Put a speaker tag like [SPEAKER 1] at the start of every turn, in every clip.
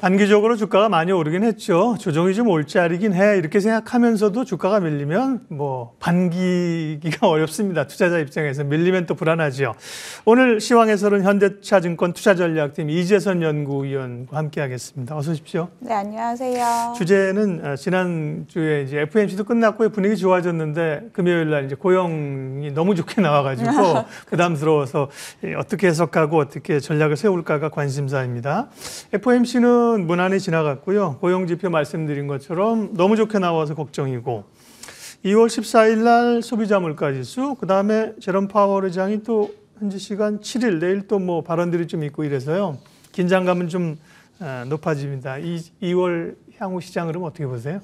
[SPEAKER 1] 단기적으로 주가가 많이 오르긴 했죠. 조정이 좀 올 자리긴 해. 이렇게 생각하면서도 주가가 밀리면 뭐 반기기가 어렵습니다. 투자자 입장에서 밀리면 또 불안하죠. 오늘 시황 해설은 현대차증권 투자전략팀 이재선 연구위원과 함께하겠습니다. 어서 오십시오.
[SPEAKER 2] 네, 안녕하세요.
[SPEAKER 1] 주제는 지난주에 이제 FOMC도 끝났고 분위기 좋아졌는데 금요일 날 이제 고용이 너무 좋게 나와가지고 부담스러워서 어떻게 해석하고 어떻게 전략을 세울까가 관심사입니다. FOMC는 무난히 지나갔고요. 고용지표 말씀드린 것처럼 너무 좋게 나와서 걱정이고 2월 14일 날 소비자 물가지수, 그다음에 제롬 파월 의장이 또 현지 시간 7일 내일 또 뭐 발언들이 좀 있고 이래서요. 긴장감은 좀 높아집니다. 2월 향후 시장 흐름 어떻게 보세요?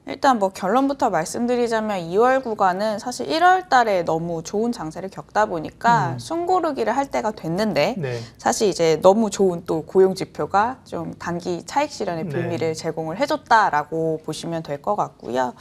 [SPEAKER 2] 일단 뭐 결론부터 말씀드리자면 2월 구간은 사실 1월 달에 너무 좋은 장세를 겪다 보니까 숨고르기를 할 때가 됐는데
[SPEAKER 1] 네.
[SPEAKER 2] 사실 이제 너무 좋은 또 고용 지표가 좀 단기 차익 실현의 빌미를 제공을 해줬다라고 보시면 될 것 같고요.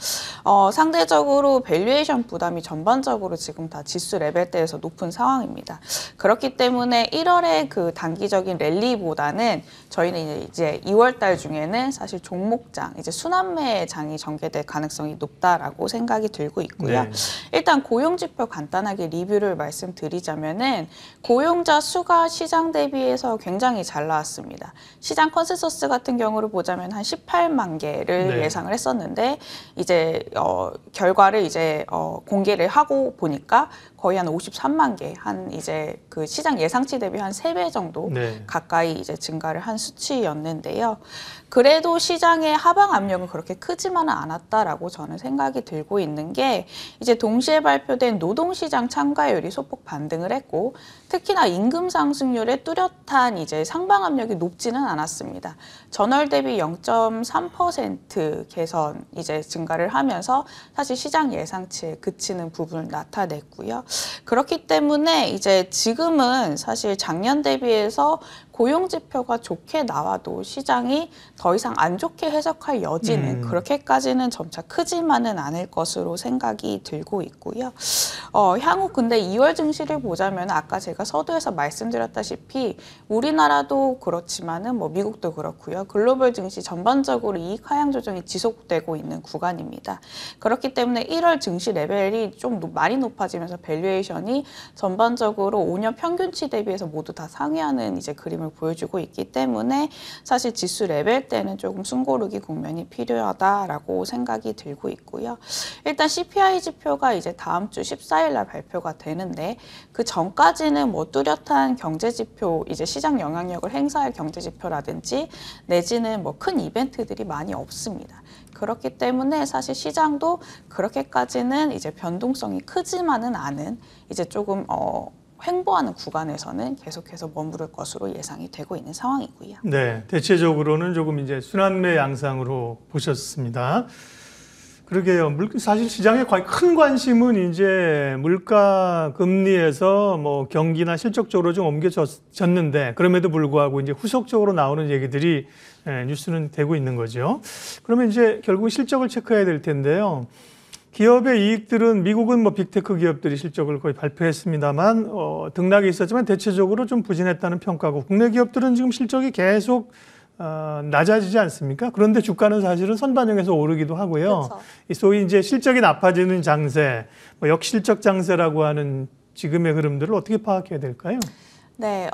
[SPEAKER 2] 상대적으로 밸류에이션 부담이 전반적으로 지금 다 지수 레벨대에서 높은 상황입니다. 그렇기 때문에 1월의 그 단기적인 랠리보다는 저희는 이제 2월 달 중에는 사실 종목장, 이제 순환매 장이 전개될 가능성이 높다라고 생각이 들고 있고요.
[SPEAKER 1] 네.
[SPEAKER 2] 일단 고용지표 간단하게 리뷰를 말씀드리자면은 고용자 수가 시장 대비해서 굉장히 잘 나왔습니다. 시장 컨센서스 같은 경우를 보자면 한 18만 개를 예상을 했었는데 이제 결과를 이제 공개를 하고 보니까 거의 한 53만 개, 한 이제 그 시장 예상치 대비 한 3배 정도 가까이 이제 증가를 한 수치였는데요. 그래도 시장의 하방 압력은 그렇게 크지만은 않았다라고 저는 생각이 들고 있는 게 이제 동시에 발표된 노동시장 참가율이 소폭 반등을 했고 특히나 임금 상승률의 뚜렷한 이제 상방 압력이 높지는 않았습니다. 전월 대비 0.3% 개선 이제 증가를 하면서 사실 시장 예상치에 그치는 부분을 나타냈고요. 그렇기 때문에 이제 지금은 사실 작년 대비해서 고용 지표가 좋게 나와도 시장이 더 이상 안 좋게 해석할 여지는 그렇게까지는 점차 크지만은 않을 것으로 생각이 들고 있고요. 향후 근데 2월 증시를 보자면 아까 제가 서두에서 말씀드렸다시피 우리나라도 그렇지만은 뭐 미국도 그렇고요. 글로벌 증시 전반적으로 이익 하향 조정이 지속되고 있는 구간입니다. 그렇기 때문에 1월 증시 레벨이 좀 많이 높아지면서 밸류에이션이 전반적으로 5년 평균치 대비해서 모두 다 상회하는 이제 그림을 보여주고 있기 때문에 사실 지수 레벨 때는 조금 숨고르기 국면이 필요하다라고 생각이 들고 있고요. 일단 CPI 지표가 이제 다음 주 14일 날 발표가 되는데 그 전까지는 뭐 뚜렷한 경제 지표, 이제 시장 영향력을 행사할 경제 지표라든지 내지는 뭐 큰 이벤트들이 많이 없습니다. 그렇기 때문에 사실 시장도 그렇게까지는 이제 변동성이 크지만은 않은 이제 조금 횡보하는 구간에서는 계속해서 머무를 것으로 예상이 되고 있는 상황이고요.
[SPEAKER 1] 네, 대체적으로는 조금 이제 순환매 양상으로 보셨습니다. 그러게요. 사실 시장의 큰 관심은 이제 물가 금리에서 뭐 경기나 실적 쪽으로 좀 옮겨졌는데 그럼에도 불구하고 이제 후속적으로 나오는 얘기들이 뉴스는 되고 있는 거죠. 그러면 이제 결국 실적을 체크해야 될 텐데요. 기업의 이익들은 미국은 뭐 빅테크 기업들이 실적을 거의 발표했습니다만 등락이 있었지만 대체적으로 좀 부진했다는 평가고 국내 기업들은 지금 실적이 계속 낮아지지 않습니까? 그런데 주가는 사실은 선반영해서 오르기도 하고요.
[SPEAKER 2] 그렇죠.
[SPEAKER 1] 소위 이제 실적이 나빠지는 장세, 뭐 역실적 장세라고 하는 지금의 흐름들을 어떻게 파악해야 될까요?
[SPEAKER 2] 네,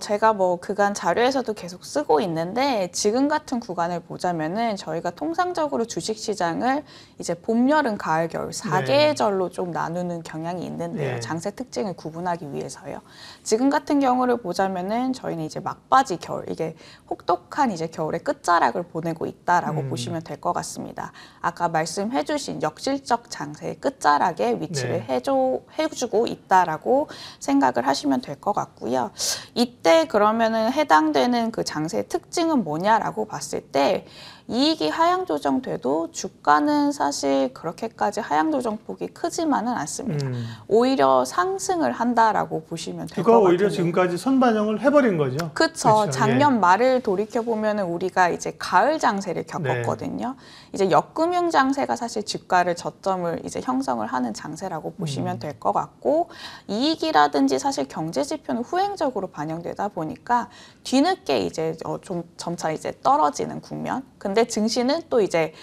[SPEAKER 2] 제가 뭐 그간 자료에서도 계속 쓰고 있는데 지금 같은 구간을 보자면은 저희가 통상적으로 주식시장을 이제 봄, 여름, 가을, 겨울 4계절로 좀 나누는 경향이 있는데요. 장세 특징을 구분하기 위해서요. 지금 같은 경우를 보자면은 저희는 이제 막바지 겨울, 이게 혹독한 이제 겨울의 끝자락을 보내고 있다라고 보시면 될 것 같습니다. 아까 말씀해주신 역실적 장세의 끝자락에 위치를 해주고 있다라고 생각을 하시면 될 것 같고요. 이때 그러면은 해당되는 그 장세의 특징은 뭐냐라고 봤을 때 이익이 하향 조정돼도 주가는 사실 그렇게까지 하향 조정폭이 크지만은 않습니다. 오히려 상승을 한다라고 보시면 될 것
[SPEAKER 1] 그거
[SPEAKER 2] 같아요.
[SPEAKER 1] 오히려 지금까지 선반영을 해버린 거죠.
[SPEAKER 2] 그렇죠. 작년
[SPEAKER 1] 예.
[SPEAKER 2] 말을 돌이켜 보면은 우리가 이제 가을 장세를 겪었거든요. 이제 역금융 장세가 사실 주가를 저점을 이제 형성을 하는 장세라고 보시면 될 것 같고, 이익이라든지 사실 경제 지표는 후행적으로 반영되다 보니까 뒤늦게 이제 좀 점차 이제 떨어지는 국면. 근데 증시는 또 이제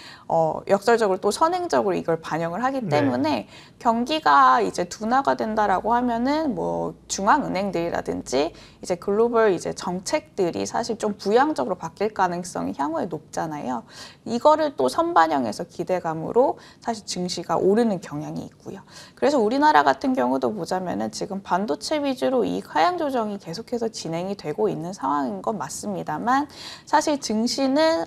[SPEAKER 2] 역설적으로 또 선행적으로 이걸 반영을 하기 때문에 경기가 이제 둔화가 된다라고 하면은 뭐 중앙은행들이라든지 이제 글로벌 이제 정책들이 사실 좀 부양적으로 바뀔 가능성이 향후에 높잖아요. 이거를 또 선반영해서 기대감으로 사실 증시가 오르는 경향이 있고요. 그래서 우리나라 같은 경우도 보자면은 지금 반도체 위주로 이익 하향 조정이 계속해서 진행이 되고 있는 상황인 건 맞습니다만, 사실 증시는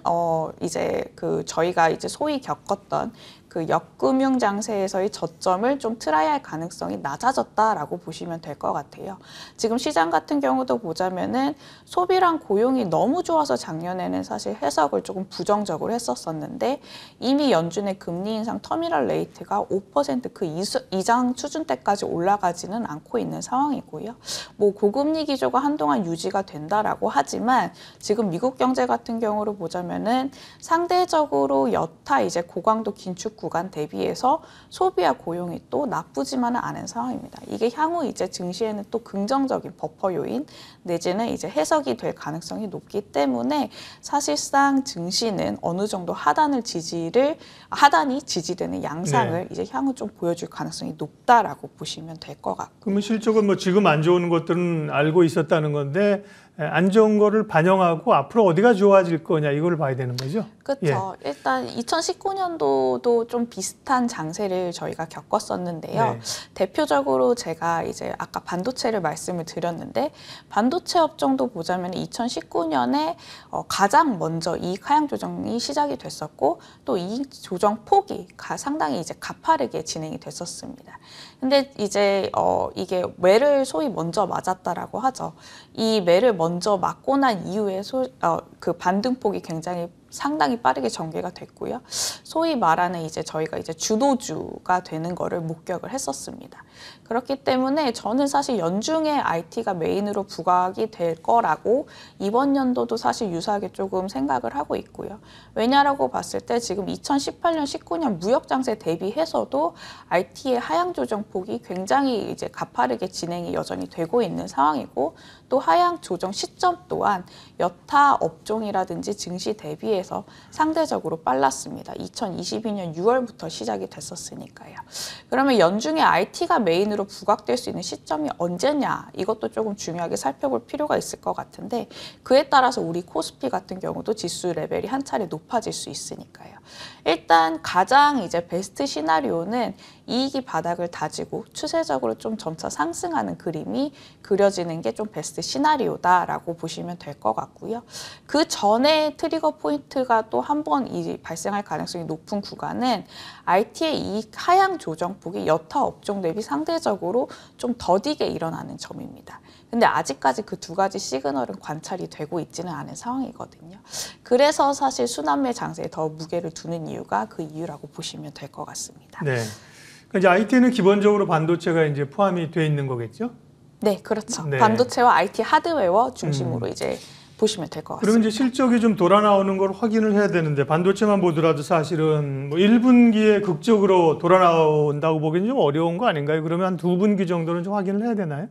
[SPEAKER 2] 이제 그 저희가 이제 소위 겪었던 그 역금융 장세에서의 저점을 좀 트라이할 가능성이 낮아졌다라고 보시면 될 것 같아요. 지금 시장 같은 경우도 보자면은 소비랑 고용이 너무 좋아서 작년에는 사실 해석을 조금 부정적으로 했었었는데, 이미 연준의 금리 인상 터미널 레이트가 5% 그 이상 수준대까지 올라가지는 않고 있는 상황이고요. 뭐 고금리 기조가 한동안 유지가 된다라고 하지만 지금 미국 경제 같은 경우로 보자면은 상대적으로 여타 이제 고강도 긴축 구간 대비해서 소비와 고용이 또 나쁘지만은 않은 상황입니다. 이게 향후 이제 증시에는 또 긍정적인 버퍼 요인 내지는 이제 해석이 될 가능성이 높기 때문에, 사실상 증시는 어느 정도 하단이 지지되는 양상을 이제 향후 좀 보여줄 가능성이 높다라고 보시면 될 것 같고.
[SPEAKER 1] 그러면 실적은 뭐 지금 안 좋은 것들은 알고 있었다는 건데, 안 좋은 거를 반영하고 앞으로 어디가 좋아질 거냐 이걸 봐야 되는 거죠.
[SPEAKER 2] 그렇죠. 일단 2019년도도 좀 비슷한 장세를 저희가 겪었었는데요. 대표적으로 제가 이제 아까 반도체를 말씀을 드렸는데, 반도체 업종도 보자면 2019년에 가장 먼저 이익 하향 조정이 시작이 됐었고, 또 이익 조정 폭이 상당히 이제 가파르게 진행이 됐었습니다. 근데 이제 이게 매를 소위 먼저 맞았다라고 하죠. 이 매를 먼저 맞고 난 이후에 그 반등폭이 상당히 빠르게 전개가 됐고요. 소위 말하는 이제 저희가 이제 주도주가 되는 거를 목격을 했었습니다. 그렇기 때문에 저는 사실 연중에 IT가 메인으로 부각이 될 거라고 이번 연도도 사실 유사하게 조금 생각을 하고 있고요. 왜냐라고 봤을 때 지금 2018년, 19년 무역 장세 대비해서도 IT의 하향 조정 폭이 굉장히 이제 가파르게 진행이 여전히 되고 있는 상황이고, 또 하향 조정 시점 또한 여타 업종이라든지 증시 대비해서 상대적으로 빨랐습니다. 2022년 6월부터 시작이 됐었으니까요. 그러면 연중에 IT가 메인으로 부각될 수 있는 시점이 언제냐, 이것도 조금 중요하게 살펴볼 필요가 있을 것 같은데, 그에 따라서 우리 코스피 같은 경우도 지수 레벨이 한 차례 높아질 수 있으니까요. 일단 가장 이제 베스트 시나리오는 이익이 바닥을 다지고 추세적으로 좀 점차 상승하는 그림이 그려지는 게 좀 베스트 시나리오다라고 보시면 될 것 같고요. 그 전에 트리거 포인트가 또 한 번 발생할 가능성이 높은 구간은 IT의 이익 하향 조정폭이 여타 업종 대비 상대적으로 좀 더디게 일어나는 점입니다. 근데 아직까지 그 두 가지 시그널은 관찰이 되고 있지는 않은 상황이거든요. 그래서 사실 순환매 장세에 더 무게를 두는 이유가 그 이유라고 보시면 될 것 같습니다.
[SPEAKER 1] 네. 그러니까 이제 IT는 기본적으로 반도체가 이제 포함이 돼 있는 거겠죠?
[SPEAKER 2] 네, 그렇죠.
[SPEAKER 1] 네.
[SPEAKER 2] 반도체와 IT 하드웨어 중심으로 이제 보시면 될 것 같습니다.
[SPEAKER 1] 그러면 이제 실적이 좀 돌아 나오는 걸 확인을 해야 되는데, 반도체만 보더라도 사실은 뭐 1분기에 극적으로 돌아 나온다고 보기는 좀 어려운 거 아닌가요? 그러면 한 2분기 정도는 좀 확인을 해야 되나요?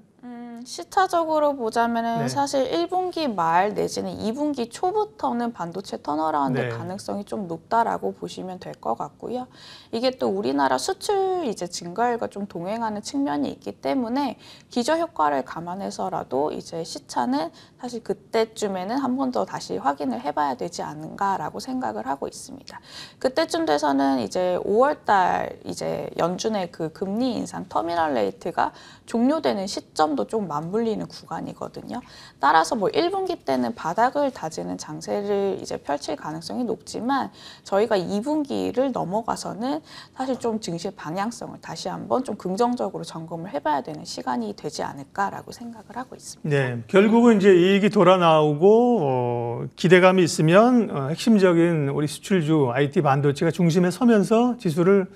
[SPEAKER 2] 시차적으로 보자면은
[SPEAKER 1] 네.
[SPEAKER 2] 사실 1분기 말 내지는 2분기 초부터는 반도체 턴어라운드
[SPEAKER 1] 네.
[SPEAKER 2] 가능성이 좀 높다라고 보시면 될 것 같고요. 이게 또 우리나라 수출 이제 증가율과 좀 동행하는 측면이 있기 때문에 기저 효과를 감안해서라도 이제 시차는 사실 그때쯤에는 한 번 더 다시 확인을 해봐야 되지 않은가라고 생각을 하고 있습니다. 그때쯤 돼서는 이제 5월달 이제 연준의 그 금리 인상 터미널 레이트가 종료되는 시점도 좀 맞물리는 구간이거든요. 따라서 뭐 1분기 때는 바닥을 다지는 장세를 이제 펼칠 가능성이 높지만 저희가 2분기를 넘어가서는 사실 좀 증시의 방향성을 다시 한번 좀 긍정적으로 점검을 해봐야 되는 시간이 되지 않을까라고 생각을 하고 있습니다.
[SPEAKER 1] 네, 결국은 이제 이익이 돌아 나오고 기대감이 있으면 핵심적인 우리 수출주 IT 반도체가 중심에 서면서 지수를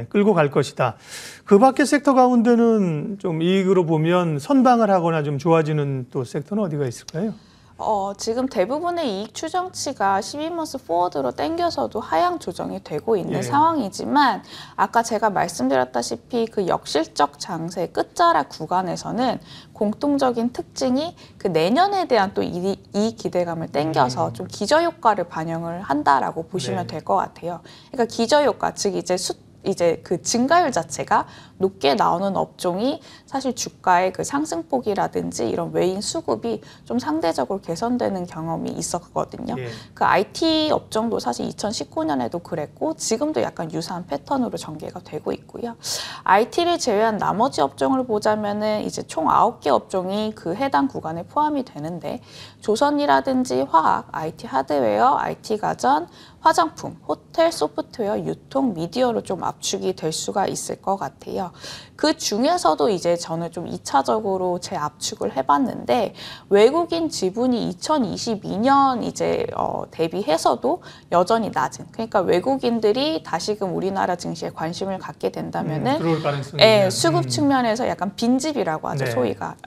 [SPEAKER 1] 끌고 갈 것이다. 그 밖의 섹터 가운데는 좀 이익으로 보면 선방을 하거나 좀 좋아지는 또 섹터는 어디가 있을까요?
[SPEAKER 2] 지금 대부분의 이익 추정치가 12months 포워드로 땡겨서도 하향 조정이 되고 있는 상황이지만 아까 제가 말씀드렸다시피 그 역실적 장세 끝자락 구간에서는 공통적인 특징이 그 내년에 대한 또 이익 기대감을 땡겨서 좀 기저효과를 반영을 한다라고 보시면 될 것 같아요. 그러니까 기저효과, 즉 이제 그 증가율 자체가 높게 나오는 업종이 사실 주가의 그 상승폭이라든지 이런 외인 수급이 좀 상대적으로 개선되는 경험이 있었거든요. 그 IT 업종도 사실 2019년에도 그랬고 지금도 약간 유사한 패턴으로 전개가 되고 있고요. IT를 제외한 나머지 업종을 보자면은 이제 총 9개 업종이 그 해당 구간에 포함이 되는데 조선이라든지 화학, IT 하드웨어, IT 가전, 화장품, 호텔, 소프트웨어, 유통, 미디어로 좀 압축이 될 수가 있을 것 같아요. 그 중에서도 이제 저는 좀 2차적으로 재압축을 해봤는데 외국인 지분이 2022년 이제 대비해서도 여전히 낮은. 그러니까 외국인들이 다시금 우리나라 증시에 관심을 갖게 된다면은
[SPEAKER 1] 들어올 가능성이
[SPEAKER 2] 수급 측면에서 약간 빈집이라고 하죠.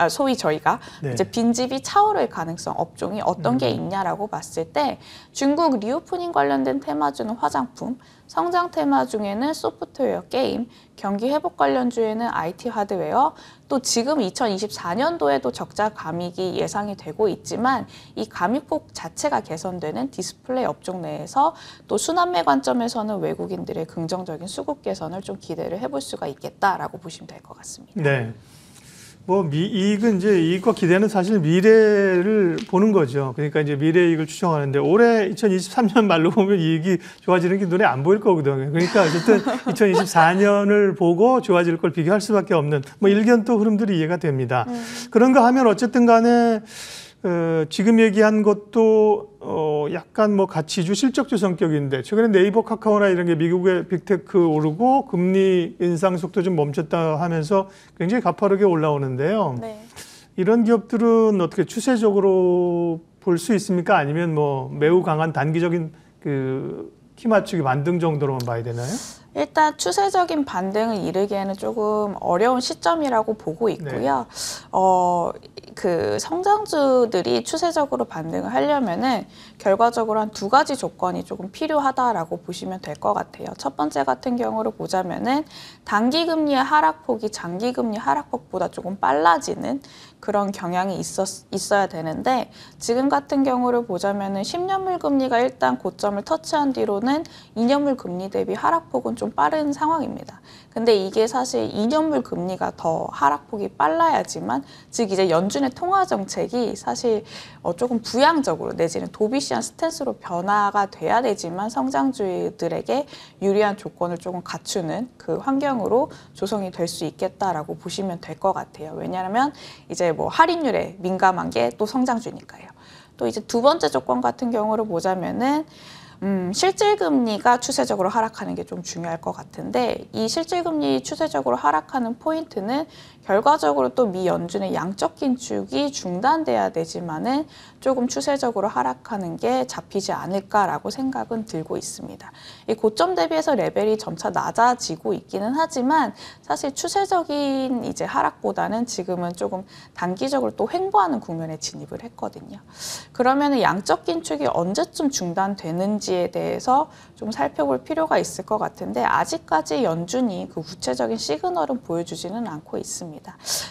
[SPEAKER 2] 소위 저희가 이제 빈집이 차오를 가능성 업종이 어떤 게 있냐라고 봤을 때 중국 리오프닝 관련된 테마주는 화장품, 성장 테마 중에는 소프트웨어, 게임, 경기 회복 관련주에는 IT 하드웨어, 또 지금 2024년도에도 적자 감익이 예상이 되고 있지만 이 감익폭 자체가 개선되는 디스플레이 업종 내에서 또 순환매 관점에서는 외국인들의 긍정적인 수급 개선을 좀 기대를 해볼 수가 있겠다라고 보시면 될 것 같습니다.
[SPEAKER 1] 네. 뭐 이익은 이제 이익과 기대는 사실 미래를 보는 거죠. 그러니까 이제 미래 이익을 추정하는데 올해 2023년 말로 보면 이익이 좋아지는 게 눈에 안 보일 거거든요. 그러니까 어쨌든 2024년을 보고 좋아질 걸 비교할 수밖에 없는 뭐 일견 또 흐름들이 이해가 됩니다. 그런가 하면 어쨌든 간에 지금 얘기한 것도 약간 뭐 가치주, 실적주 성격인데 최근에 네이버, 카카오나 이런 게 미국의 빅테크 오르고 금리 인상 속도 좀 멈췄다 하면서 굉장히 가파르게 올라오는데요. 이런 기업들은 어떻게 추세적으로 볼 수 있습니까? 아니면 뭐 매우 강한 단기적인 그 키 맞추기 반등 정도로만 봐야 되나요?
[SPEAKER 2] 일단 추세적인 반등을 이르기에는 조금 어려운 시점이라고 보고 있고요. 그 성장주들이 추세적으로 반등을 하려면은 결과적으로 한 2가지 조건이 조금 필요하다라고 보시면 될 것 같아요. 첫 번째 같은 경우를 보자면은 단기 금리의 하락폭이 장기 금리 하락폭보다 조금 빨라지는 그런 경향이 있어야 되는데 지금 같은 경우를 보자면은 10년물 금리가 일단 고점을 터치한 뒤로는 2년물 금리 대비 하락폭은 좀 빠른 상황입니다. 근데 이게 사실 2년물 금리가 더 하락폭이 빨라야지만 즉 이제 연준의 통화 정책이 사실 조금 부양적으로 내지는 도비시한 스탠스로 변화가 돼야 되지만 성장주들에게 유리한 조건을 조금 갖추는 그 환경으로 조성이 될 수 있겠다라고 보시면 될 것 같아요. 왜냐하면 이제 뭐 할인율에 민감한 게 또 성장주니까요. 또 이제 두 번째 조건 같은 경우를 보자면은 실질금리가 추세적으로 하락하는 게 좀 중요할 것 같은데 이 실질금리 추세적으로 하락하는 포인트는 결과적으로 또 미 연준의 양적 긴축이 중단돼야 되지만은 조금 추세적으로 하락하는 게 잡히지 않을까라고 생각은 들고 있습니다. 이 고점 대비해서 레벨이 점차 낮아지고 있기는 하지만 사실 추세적인 이제 하락보다는 지금은 조금 단기적으로 또 횡보하는 국면에 진입을 했거든요. 그러면은 양적 긴축이 언제쯤 중단되는지에 대해서 좀 살펴볼 필요가 있을 것 같은데 아직까지 연준이 그 구체적인 시그널은 보여주지는 않고 있습니다.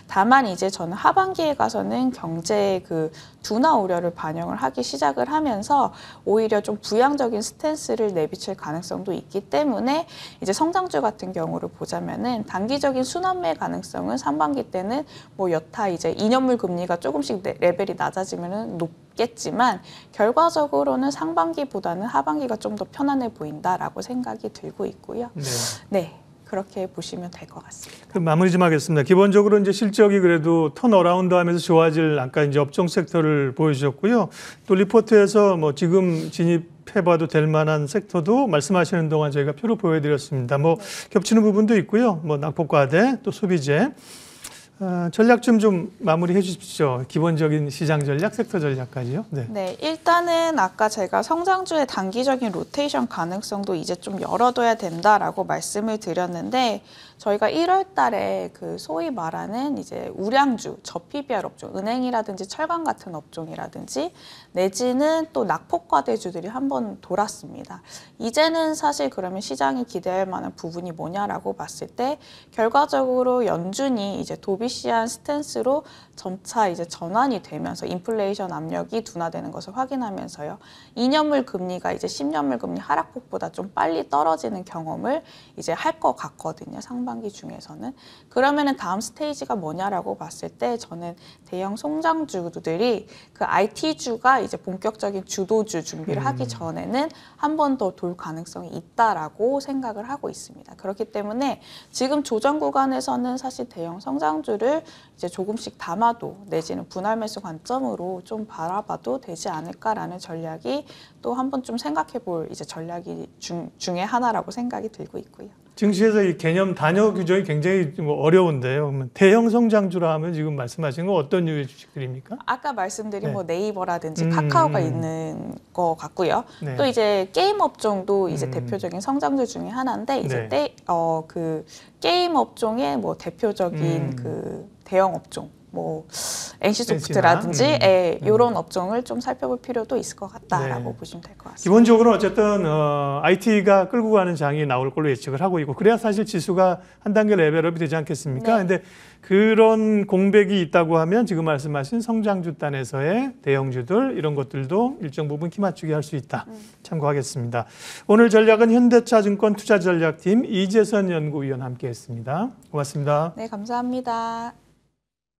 [SPEAKER 2] 다만 이제 저는 하반기에 가서는 경제의 그 둔화 우려를 반영을 하기 시작을 하면서 오히려 좀 부양적인 스탠스를 내비칠 가능성도 있기 때문에 이제 성장주 같은 경우를 보자면은 단기적인 순환매 가능성은 상반기 때는 뭐 여타 이제 2년물 금리가 조금씩 레벨이 낮아지면은 겠지만 결과적으로는 상반기보다는 하반기가 좀 더 편안해 보인다라고 생각이 들고 있고요. 네. 그렇게 보시면 될 것 같습니다.
[SPEAKER 1] 그럼 마무리 좀 하겠습니다. 기본적으로 이제 실적이 그래도 턴어라운드하면서 좋아질 아까 이제 업종 섹터를 보여주셨고요. 또 리포트에서 뭐 지금 진입해봐도 될 만한 섹터도 말씀하시는 동안 저희가 표로 보여드렸습니다. 뭐 겹치는 부분도 있고요. 뭐 낙폭과대 또 소비재. 전략 좀 마무리해 주십시오. 기본적인 시장 전략, 섹터 전략까지요. 네.
[SPEAKER 2] 네, 일단은 아까 제가 성장주의 단기적인 로테이션 가능성도 이제 좀 열어둬야 된다라고 말씀을 드렸는데 저희가 1월 달에 그 소위 말하는 이제 우량주, 저PBR 업종, 은행이라든지 철강 같은 업종이라든지 내지는 또 낙폭과대주들이 한번 돌았습니다. 이제는 사실 그러면 시장이 기대할 만한 부분이 뭐냐라고 봤을 때 결과적으로 연준이 이제 도비시한 스탠스로 점차 이제 전환이 되면서 인플레이션 압력이 둔화되는 것을 확인하면서요. 2년물 금리가 이제 10년물 금리 하락폭보다 좀 빨리 떨어지는 경험을 이제 할 것 같거든요. 상반기 중에서는. 그러면은 다음 스테이지가 뭐냐라고 봤을 때 저는 대형 성장주들이 그 IT주가 이제 본격적인 주도주 준비를 하기 전에는 한 번 더 돌 가능성이 있다라고 생각을 하고 있습니다. 그렇기 때문에 지금 조정 구간에서는 사실 대형 성장주를 이제 조금씩 담아도 내지는 분할 매수 관점으로 좀 바라봐도 되지 않을까라는 전략이 또 한 번 좀 생각해 볼 이제 전략이 중에 하나라고 생각이 들고 있고요.
[SPEAKER 1] 증시에서 이 개념 단어 규정이 굉장히 좀 어려운데요. 그러면 대형 성장주라 하면 지금 말씀하신 건 어떤 류의 주식들입니까?
[SPEAKER 2] 아까 말씀드린
[SPEAKER 1] 네.
[SPEAKER 2] 뭐 네이버라든지 카카오가 있는 것 같고요.
[SPEAKER 1] 네.
[SPEAKER 2] 또 이제 게임 업종도 이제 대표적인 성장주 중에 하나인데 이제
[SPEAKER 1] 네.
[SPEAKER 2] 그 게임 업종의 뭐 대표적인 그 대형 업종 뭐 NC소프트라든지 이런 업종을 좀 살펴볼 필요도 있을 것 같다라고
[SPEAKER 1] 네.
[SPEAKER 2] 보시면 될 것 같습니다.
[SPEAKER 1] 기본적으로 어쨌든 IT가 끌고 가는 장이 나올 걸로 예측을 하고 있고 그래야 사실 지수가 한 단계 레벨업이 되지 않겠습니까?
[SPEAKER 2] 네.
[SPEAKER 1] 근데 그런 공백이 있다고 하면 지금 말씀하신 성장주 단에서의 대형주들 이런 것들도 일정 부분 키 맞추기 할 수 있다. 참고하겠습니다. 오늘 전략은 현대차증권 투자전략팀 이재선 연구위원 함께했습니다. 고맙습니다.
[SPEAKER 2] 네, 감사합니다.